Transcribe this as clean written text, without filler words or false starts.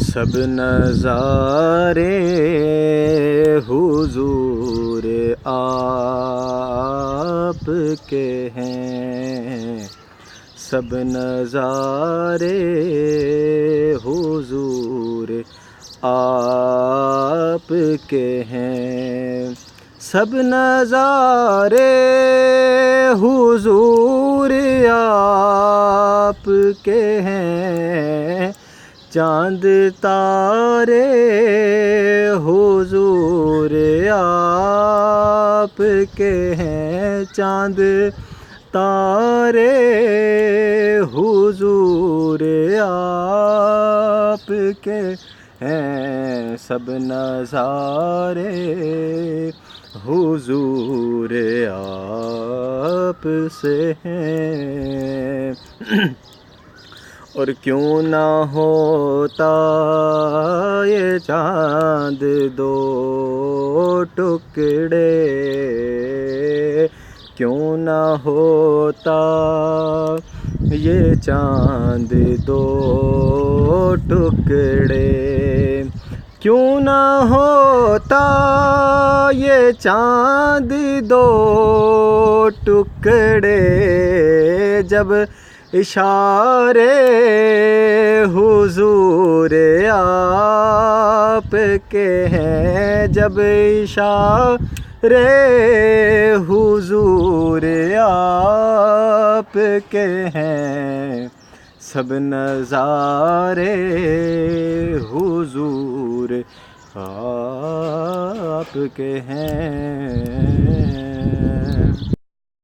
سب نظارے حضور آپ کے ہیں، سب نظارے حضور آپ کے ہیں، سب نظارے حضور آپ کے ہیں، چاند تارے حضور آپ کے ہیں، چاند تارے حضور آپ کے ہیں، سب نظارے حضور آپ سے ہیں۔ اور کیوں نہ ہوتا یہ چاند دو ٹکڑے، کیوں نہ ہوتا یہ چاند دو ٹکڑے، کیوں نہ ہوتا یہ چاند دو ٹکڑے، جب اشارے حضور آپ کے ہیں، جب اشارے حضور آپ کے ہیں، سب نظارے حضور آپ کے ہیں۔